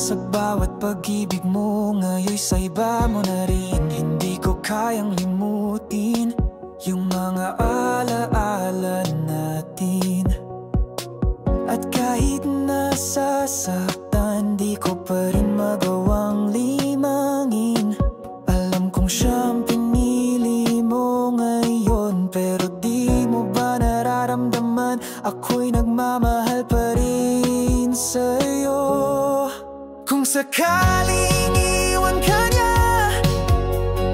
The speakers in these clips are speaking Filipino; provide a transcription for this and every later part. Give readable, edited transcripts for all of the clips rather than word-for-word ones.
Sa bawat pag-ibig mo ngayon sa iba mo na rin. Hindi ko kayang limutin yung mga alaala natin. At kahit nasasaktan, di ko pa rin magawang limangin. Alam kong siyang pinili mo ngayon, pero di mo ba nararamdaman ako'y nagmamahal pa rin sa'yo? Kung sakaling iwan ka niya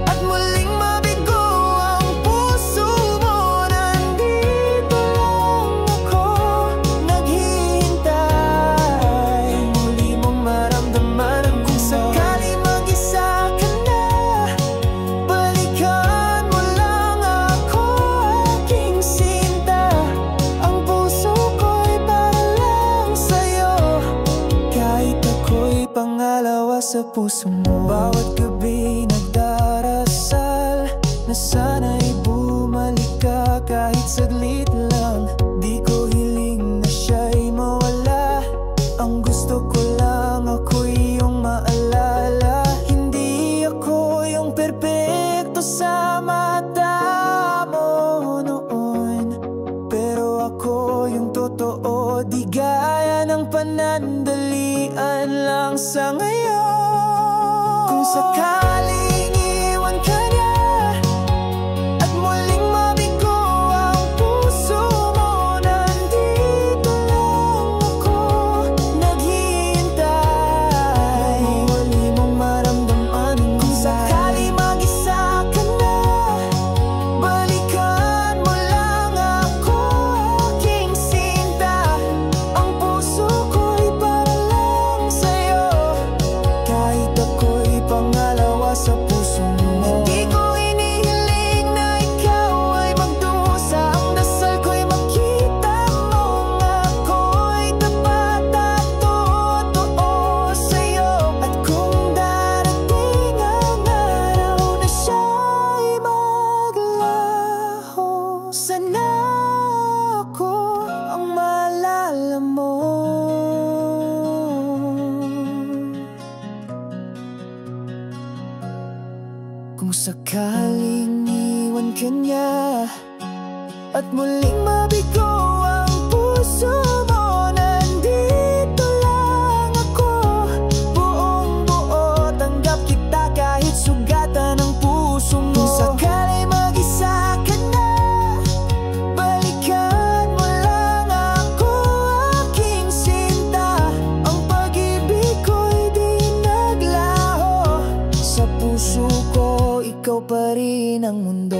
at muling mabigo ang puso mo, nandito lang ako naghihintay. Muli mong maramdaman ang kung sakaling mag-isa ka na, balikan mo lang ako, aking sinta. Ang puso ko'y para lang sa'yo, kahit ako'y pangalawa sa puso mo. Bawat gabi nagdarasal na sana'y bumalik ka kahit saglit lang. Di ko hiling na siya'y mawala. Ang gusto ko lang ako'y iyong maalala. Hindi ako yung perpekto sa mata mo noon, pero ako yung totoo, di gaya ng panandalian lang sa ngayon. Kung sakaling iwan ka niya at muling mabigo ang puso mo, nandito lang ako naghihintay. Muli mong maramdaman kung sakaling mag-isa ka na, balikan mo lang ako, aking sinta. Ang puso ko'y para lang sa'yo, kahit ako'y pangalawa sa puso mo. Hindi ko inihiling na ikaw ay magdusa. Ang dasal ko'y makita mong ako'y tapat at totoo sa'yo. At kung darating ang araw na siya'y maglaho, sana ako ang maalala mo. Kung sakaling iwan ka niya at muling mabigo ang puso mo, nandito lang ako, buong buo. Tanggap kita kahit sugatan ang puso mo. Kung sakaling mag-isa ka na, balikan mo lang ako, aking sinta. Ang pag-ibig ko'y di naglaho. Sa puso ko, ikaw pa rin ang mundo.